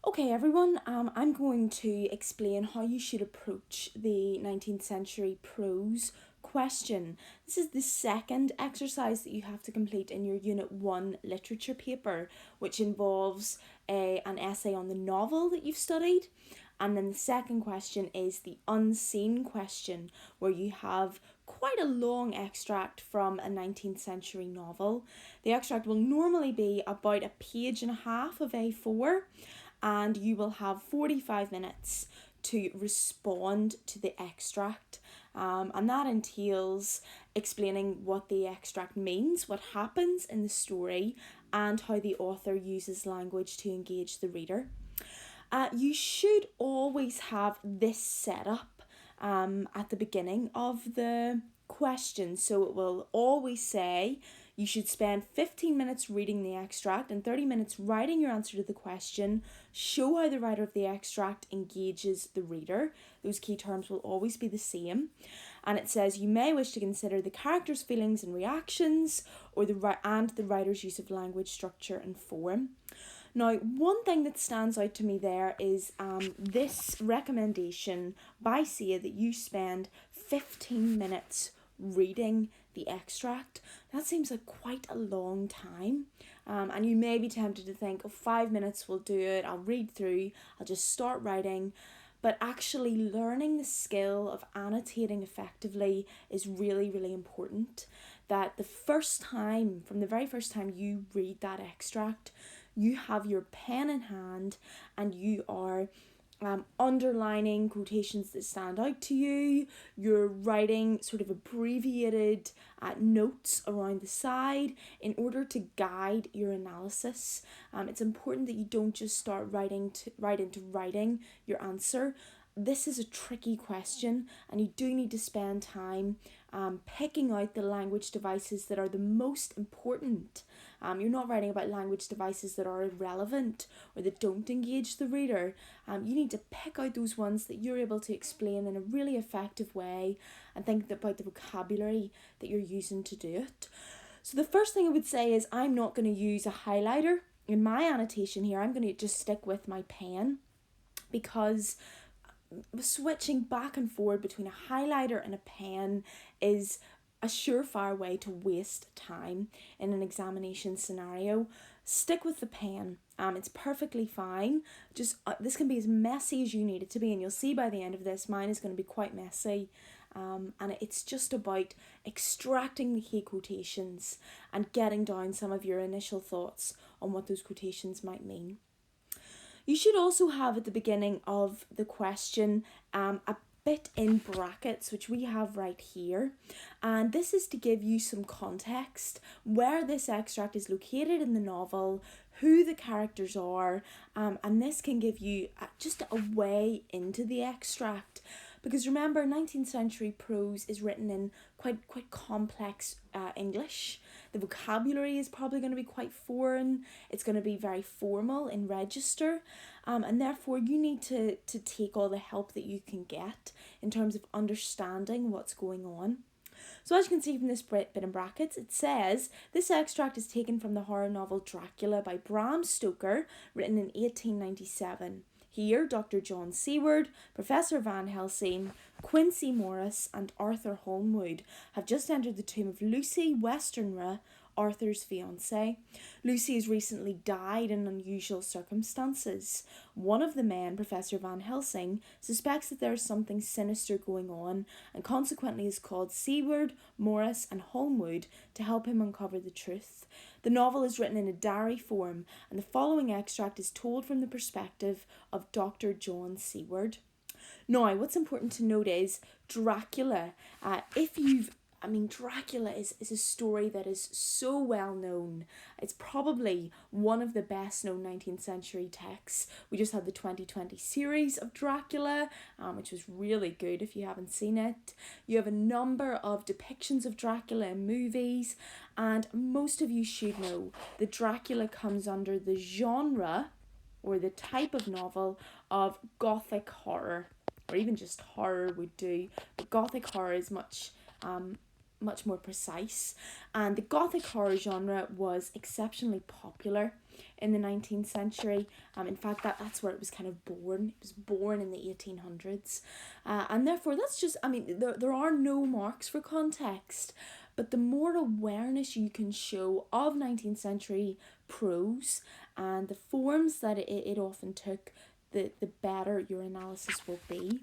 Okay, everyone, I'm going to explain how you should approach the 19th century prose question. This is the second exercise that you have to complete in your Unit 1 literature paper, which involves an essay on the novel that you've studied. And then the second question is the unseen question, where you have quite a long extract from a 19th century novel. The extract will normally be about a page and a half of A4, and you will have 45 minutes to respond to the extract. And that entails explaining what the extract means, what happens in the story, and how the author uses language to engage the reader. You should always have this set up at the beginning of the question. So it will always say you should spend 15 minutes reading the extract and 30 minutes writing your answer to the question. Show how the writer of the extract engages the reader. Those key terms will always be the same. And it says you may wish to consider the character's feelings and reactions or the writer's use of language, structure and form. Now, one thing that stands out to me there is this recommendation by Sia that you spend 15 minutes reading the extract. That seems like quite a long time. And you may be tempted to think, 5 minutes will do it, I'll read through, I'll just start writing. But actually learning the skill of annotating effectively is really, really important. That from the very first time you read that extract, you have your pen in hand and you are underlining quotations that stand out to you. You're writing sort of abbreviated notes around the side in order to guide your analysis. It's important that you don't just start writing your answer. This is a tricky question and you do need to spend time picking out the language devices that are the most important. You're not writing about language devices that are irrelevant or that don't engage the reader. You need to pick out those ones that you're able to explain in a really effective way and think about the vocabulary that you're using to do it. So the first thing I would say is I'm not going to use a highlighter in my annotation here. I'm going to just stick with my pen, because switching back and forward between a highlighter and a pen is a surefire way to waste time in an examination scenario. Stick with the pen. It's perfectly fine. Just this can be as messy as you need it to be, and you'll see by the end of this, mine is going to be quite messy. And it's just about extracting the key quotations and getting down some of your initial thoughts on what those quotations might mean. You should also have at the beginning of the question a bit in brackets, which we have right here. And this is to give you some context, where this extract is located in the novel, who the characters are, and this can give you just a way into the extract. Because remember, 19th century prose is written in quite complex English. The vocabulary is probably going to be quite foreign. It's going to be very formal in register. And therefore you need to take all the help that you can get in terms of understanding what's going on. So as you can see from this bit in brackets, it says, this extract is taken from the horror novel Dracula by Bram Stoker, written in 1897. Here, Dr. John Seward, Professor Van Helsing, Quincey Morris and Arthur Holmwood have just entered the tomb of Lucy Westenra, Arthur's fiancée. Lucy has recently died in unusual circumstances. One of the men, Professor Van Helsing, suspects that there is something sinister going on and consequently has called Seward, Morris and Holmwood to help him uncover the truth. The novel is written in a diary form and the following extract is told from the perspective of Dr. John Seward. Now, what's important to note is Dracula. Dracula is a story that is so well known. It's probably one of the best known 19th century texts. We just had the 2020 series of Dracula, which was really good if you haven't seen it. You have a number of depictions of Dracula in movies, and most of you should know that Dracula comes under the genre or the type of novel of Gothic horror, or even just horror would do, but Gothic horror is much more precise. And the Gothic horror genre was exceptionally popular in the 19th century. In fact, that's where it was kind of born. It was born in the 1800s. And therefore, that's just, there are no marks for context. But the more awareness you can show of 19th century prose and the forms that it often took, the better your analysis will be.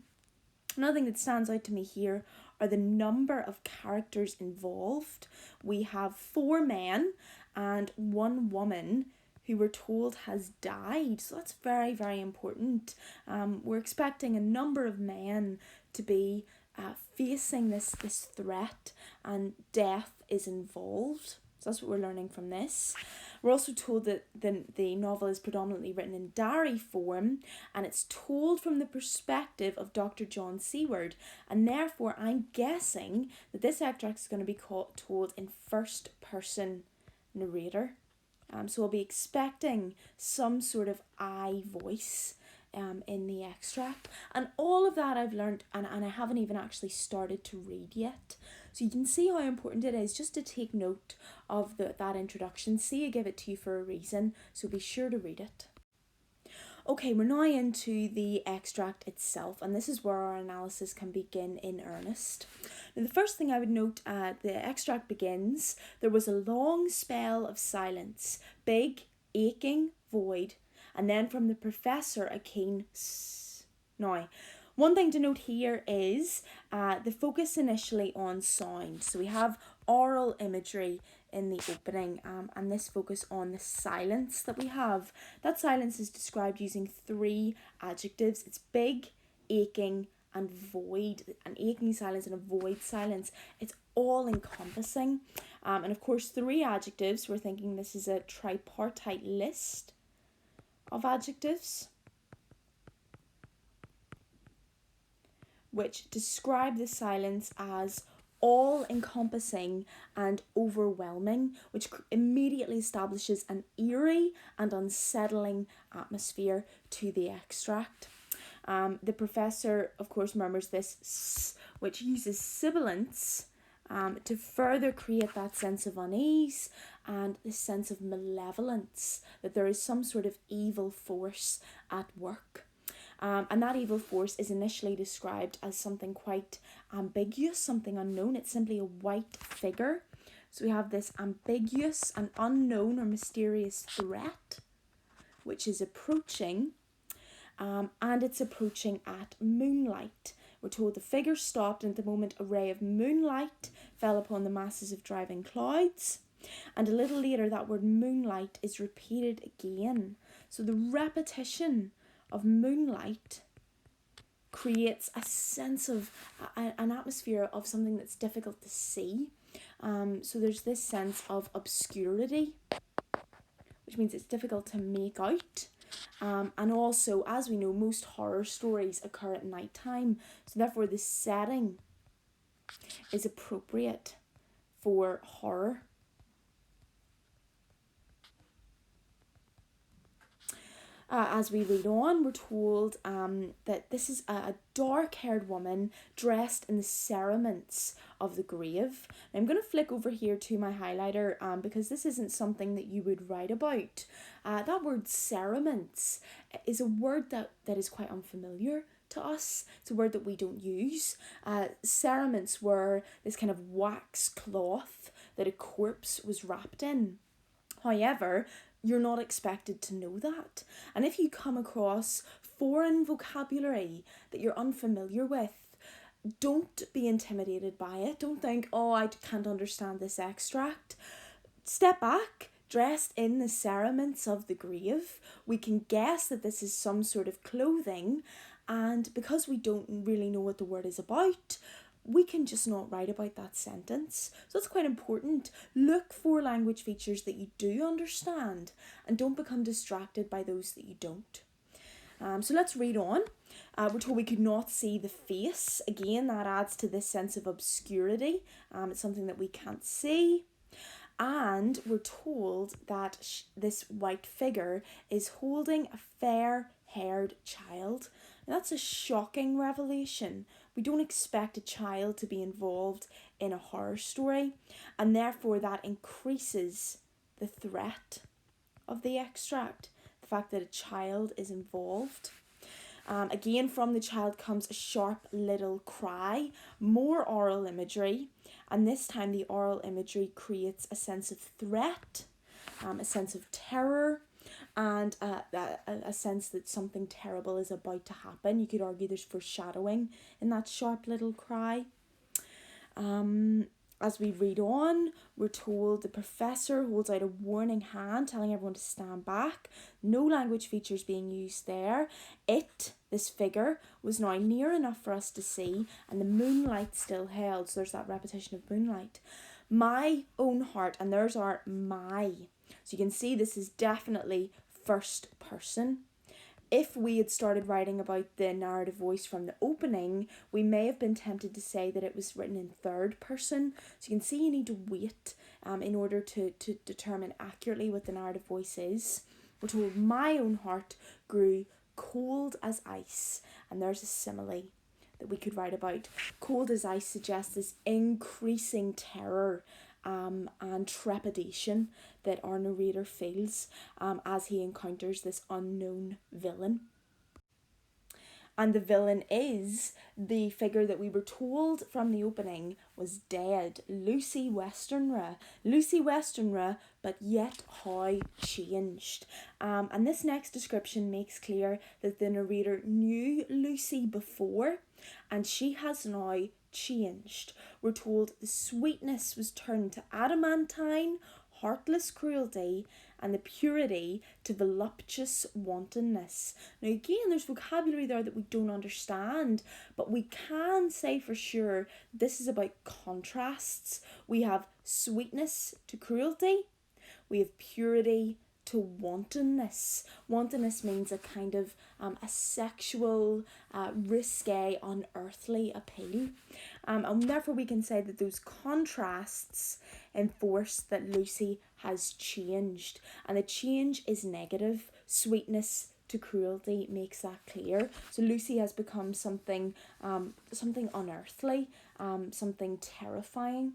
Another thing that stands out to me here are the number of characters involved. We have 4 men and 1 woman who we're told has died. So that's very, very important. We're expecting a number of men to be facing this threat, and death is involved. So that's what we're learning from this. We're also told that the novel is predominantly written in diary form, and it's told from the perspective of Dr. John Seward, and therefore I'm guessing that this extract is going to be told in first person narrator. So I'll be expecting some sort of I voice in the extract, and all of that I've learned, and I haven't even actually started to read yet. So you can see how important it is just to take note of that introduction. See, I give it to you for a reason, so be sure to read it. Okay, we're now into the extract itself, and this is where our analysis can begin in earnest. Now, the first thing I would note, the extract begins, there was a long spell of silence, big, aching void, and then from the professor a keen sss. Now, one thing to note here is the focus initially on sound. So we have oral imagery in the opening, and this focus on the silence that we have. That silence is described using 3 adjectives. It's big, aching, and void. An aching silence and a void silence. It's all encompassing. And of course, 3 adjectives. We're thinking this is a tripartite list of adjectives which describe the silence as all-encompassing and overwhelming, which immediately establishes an eerie and unsettling atmosphere to the extract. The professor, of course, murmurs this s, which uses sibilants to further create that sense of unease and this sense of malevolence, that there is some sort of evil force at work. And that evil force is initially described as something quite ambiguous, something unknown. It's simply a white figure. So we have this ambiguous and unknown or mysterious threat, which is approaching, and it's approaching at moonlight. We're told the figure stopped, and at the moment a ray of moonlight fell upon the masses of driving clouds. And a little later that word moonlight is repeated again. So the repetition of moonlight creates a sense of an atmosphere of something that's difficult to see. So there's this sense of obscurity, which means it's difficult to make out. And also, as we know, most horror stories occur at night time, so therefore the setting is appropriate for horror. As we read on, we're told that this is a dark-haired woman dressed in the cerements of the grave. Now, I'm going to flick over here to my highlighter because this isn't something that you would write about. That word cerements is a word that is quite unfamiliar to us. It's a word that we don't use. Cerements were this kind of wax cloth that a corpse was wrapped in. However, you're not expected to know that. And if you come across foreign vocabulary that you're unfamiliar with, don't be intimidated by it. Don't think, oh, I can't understand this extract. Step back. Dressed in the cerements of the grave, we can guess that this is some sort of clothing, and because we don't really know what the word is about, we can just not write about that sentence. So it's quite important. Look for language features that you do understand and don't become distracted by those that you don't. So let's read on. We're told we could not see the face. Again, that adds to this sense of obscurity. It's something that we can't see. And we're told that this white figure is holding a fair-haired child. Now, that's a shocking revelation. We don't expect a child to be involved in a horror story, and therefore that increases the threat of the extract, the fact that a child is involved. Again, from the child comes a sharp little cry, more oral imagery, and this time the oral imagery creates a sense of threat, a sense of terror, and a sense that something terrible is about to happen. You could argue there's foreshadowing in that sharp little cry. As we read on, we're told the professor holds out a warning hand, telling everyone to stand back. No language features being used there. This figure, was now near enough for us to see, and the moonlight still held. So there's that repetition of moonlight. My own heart, and there's our my. So you can see this is definitely first person. If we had started writing about the narrative voice from the opening, we may have been tempted to say that it was written in third person. So you can see you need to wait in order to determine accurately what the narrative voice is. We're told my own heart grew cold as ice, and there's a simile that we could write about. Cold as ice suggests this increasing terror and trepidation that our narrator feels as he encounters this unknown villain. And the villain is the figure that we were told from the opening was dead, Lucy Westenra. Lucy Westenra, but yet how changed. And this next description makes clear that the narrator knew Lucy before, and she has now changed. We're told the sweetness was turned to adamantine, heartless cruelty, and the purity to voluptuous wantonness. Now again, there's vocabulary there that we don't understand, but we can say for sure this is about contrasts. We have sweetness to cruelty, we have purity to wantonness. Wantonness means a kind of a sexual, risque, unearthly appeal. And therefore we can say that those contrasts enforce that Lucy has changed. And the change is negative. Sweetness to cruelty makes that clear. So Lucy has become something unearthly, something terrifying.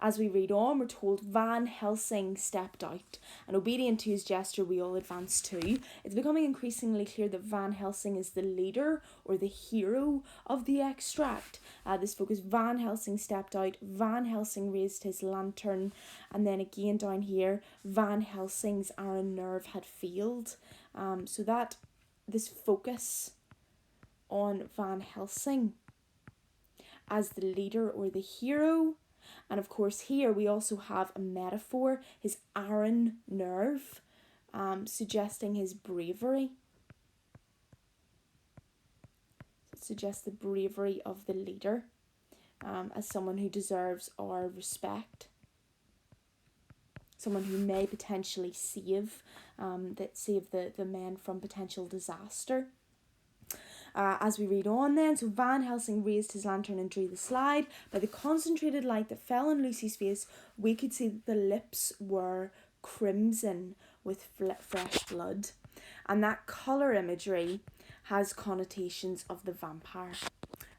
As we read on, we're told Van Helsing stepped out, and obedient to his gesture, we all advance too. It's becoming increasingly clear that Van Helsing is the leader or the hero of the extract. This focus, Van Helsing stepped out, Van Helsing raised his lantern, and then again down here, Van Helsing's iron nerve had failed. So that this focus on Van Helsing as the leader or the hero. And of course here we also have a metaphor, his iron nerve, suggesting his bravery. It suggests the bravery of the leader as someone who deserves our respect. Someone who may potentially save the men from potential disaster. As we read on then, so Van Helsing raised his lantern and drew the slide. By the concentrated light that fell on Lucy's face, we could see that the lips were crimson with fresh blood. And that colour imagery has connotations of the vampire.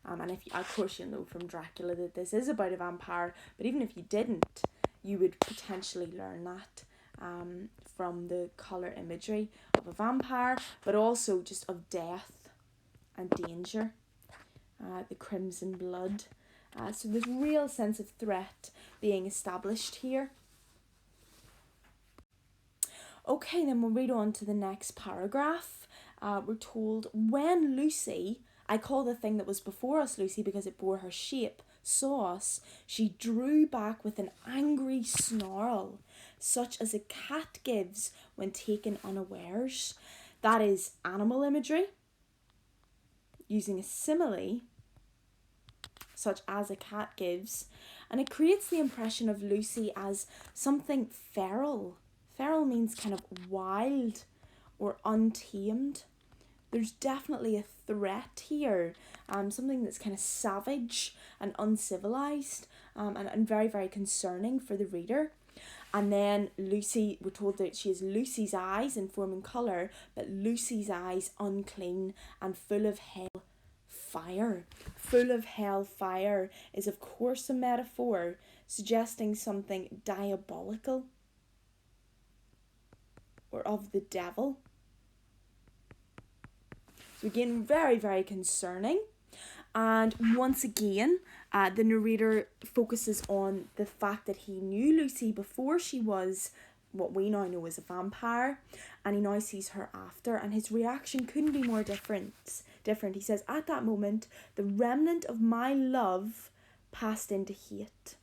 And of course you know from Dracula that this is about a vampire, but even if you didn't, you would potentially learn that from the colour imagery of a vampire, but also just of death and danger, the crimson blood. So there's real sense of threat being established here. Okay, then we'll read on to the next paragraph. We're told, when Lucy, I call the thing that was before us Lucy because it bore her shape, saw us, she drew back with an angry snarl, such as a cat gives when taken unawares. That is animal imagery, using a simile, such as a cat gives, and it creates the impression of Lucy as something feral. Feral means kind of wild or untamed. There's definitely a threat here, something that's kind of savage and uncivilized, and very, very concerning for the reader. And then Lucy, we're told that she has Lucy's eyes in form and colour, but Lucy's eyes unclean and full of hell fire. Full of hell fire is of course a metaphor suggesting something diabolical. or of the devil. So again, very, very concerning. And once again, the narrator focuses on the fact that he knew Lucy before she was what we now know as a vampire, and he now sees her after, and his reaction couldn't be more different. He says, "At that moment, the remnant of my love passed into hate."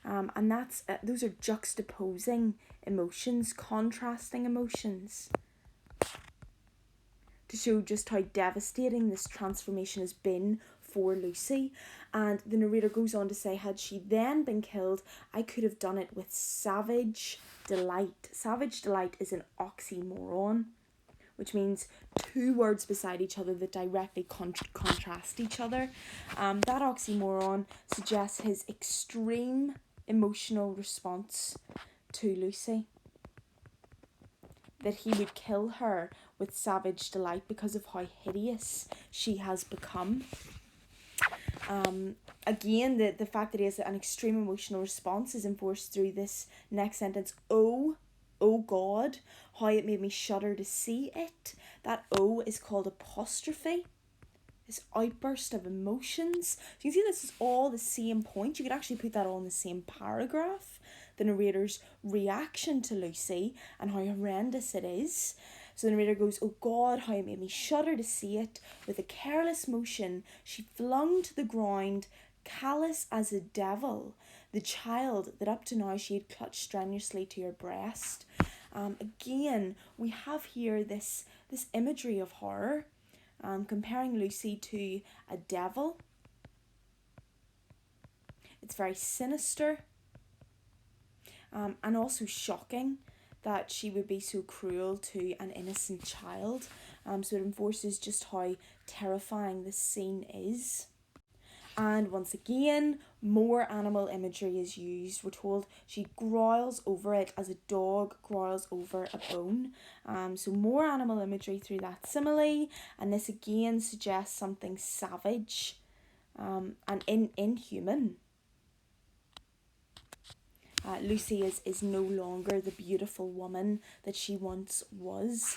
And that's those are juxtaposing emotions, contrasting emotions, to show just how devastating this transformation has been for Lucy. And the narrator goes on to say, had she then been killed, I could have done it with savage delight. Savage delight is an oxymoron, which means two words beside each other that directly contrast each other. That oxymoron suggests his extreme emotional response to Lucy, that he would kill her with savage delight because of how hideous she has become. Again, the fact that he has an extreme emotional response is enforced through this next sentence. Oh God, how it made me shudder to see it. That oh is called apostrophe. This outburst of emotions. So you can see this is all the same point. You could actually put that all in the same paragraph. The narrator's reaction to Lucy and how horrendous it is. So the narrator goes, oh God, how it made me shudder to see it. With a careless motion, she flung to the ground, callous as a devil, the child that up to now she had clutched strenuously to her breast. Again, we have here this imagery of horror, comparing Lucy to a devil. It's very sinister, and also shocking that she would be so cruel to an innocent child. So it enforces just how terrifying this scene is. And once again, more animal imagery is used. We're told she growls over it as a dog growls over a bone. So more animal imagery through that simile, and this again suggests something savage and inhuman. Lucy is no longer the beautiful woman that she once was.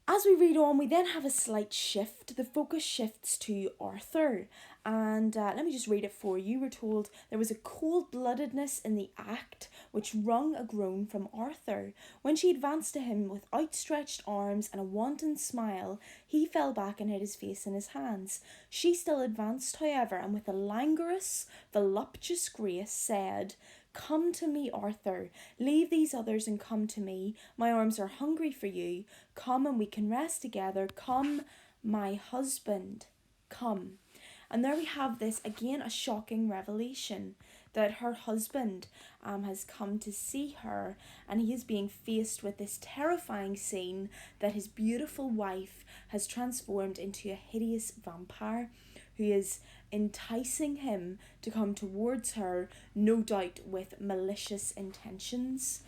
As we read on, we then have a slight shift. The focus shifts to Arthur. And let me just read it for you. We're told there was a cold-bloodedness in the act which wrung a groan from Arthur. When she advanced to him with outstretched arms and a wanton smile, he fell back and hid his face in his hands. She still advanced, however, and with a languorous, voluptuous grace said, "Come to me, Arthur. Leave these others and come to me. My arms are hungry for you. Come and we can rest together. Come, my husband. Come." And there we have this, again, a shocking revelation that her husband has come to see her, and he is being faced with this terrifying scene that his beautiful wife has transformed into a hideous vampire who is enticing him to come towards her, no doubt with malicious intentions.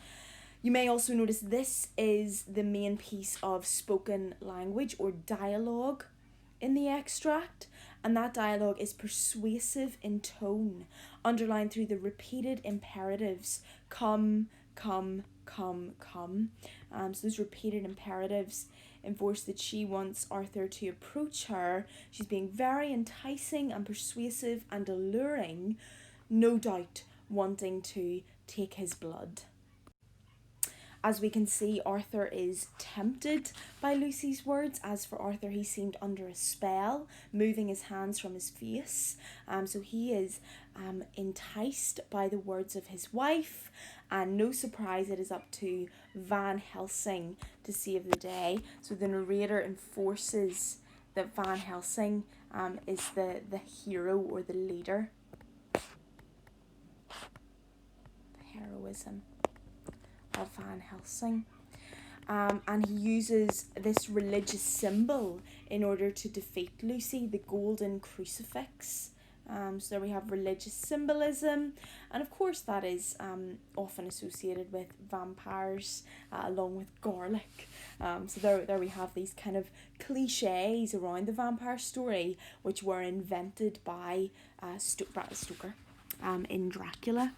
You may also notice this is the main piece of spoken language or dialogue in the extract, and that dialogue is persuasive in tone, underlined through the repeated imperatives, come, come, come, come. So those repeated imperatives enforce that she wants Arthur to approach her. She's being very enticing and persuasive and alluring, no doubt wanting to take his blood. As we can see, Arthur is tempted by Lucy's words. As for Arthur, he seemed under a spell, moving his hands from his face. So he is enticed by the words of his wife, and no surprise, it is up to Van Helsing to save the day. So the narrator enforces that Van Helsing is the hero or the leader. The heroism of Van Helsing. And he uses this religious symbol in order to defeat Lucy, the golden crucifix. So there we have religious symbolism, and of course that is often associated with vampires, along with garlic. So there we have these kind of cliches around the vampire story, which were invented by Stoker in Dracula.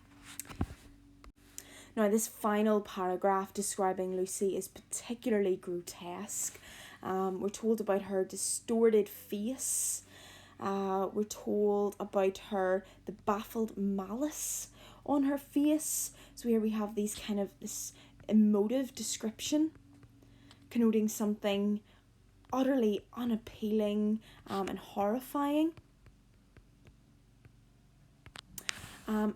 Now, this final paragraph describing Lucy is particularly grotesque. We're told about her distorted face. We're told about the baffled malice on her face. So here we have this emotive description connoting something utterly unappealing and horrifying.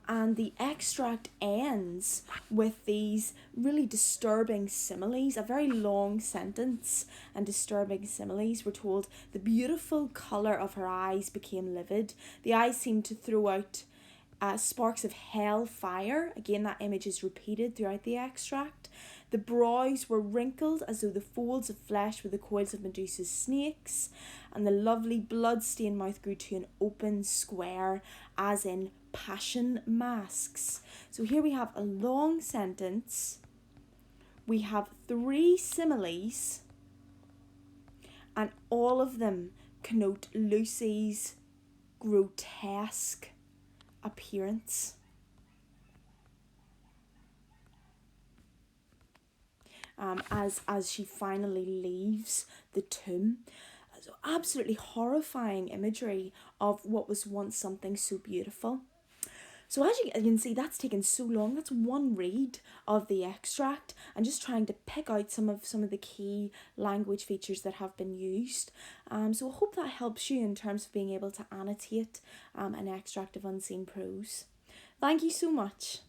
And the extract ends with these really disturbing similes, a very long sentence and disturbing similes. We're told the beautiful colour of her eyes became livid. The eyes seemed to throw out sparks of hell fire. Again, that image is repeated throughout the extract. The brows were wrinkled as though the folds of flesh were the coils of Medusa's snakes, and the lovely blood-stained mouth grew to an open square, as in passion masks. So here we have a long sentence. We have 3 similes, and all of them connote Lucy's grotesque appearance. As she finally leaves the tomb. So absolutely horrifying imagery of what was once something so beautiful. So as you can see, that's taken so long. That's one read of the extract and just trying to pick out some of the key language features that have been used. So I hope that helps you in terms of being able to annotate an extract of Unseen Prose. Thank you so much.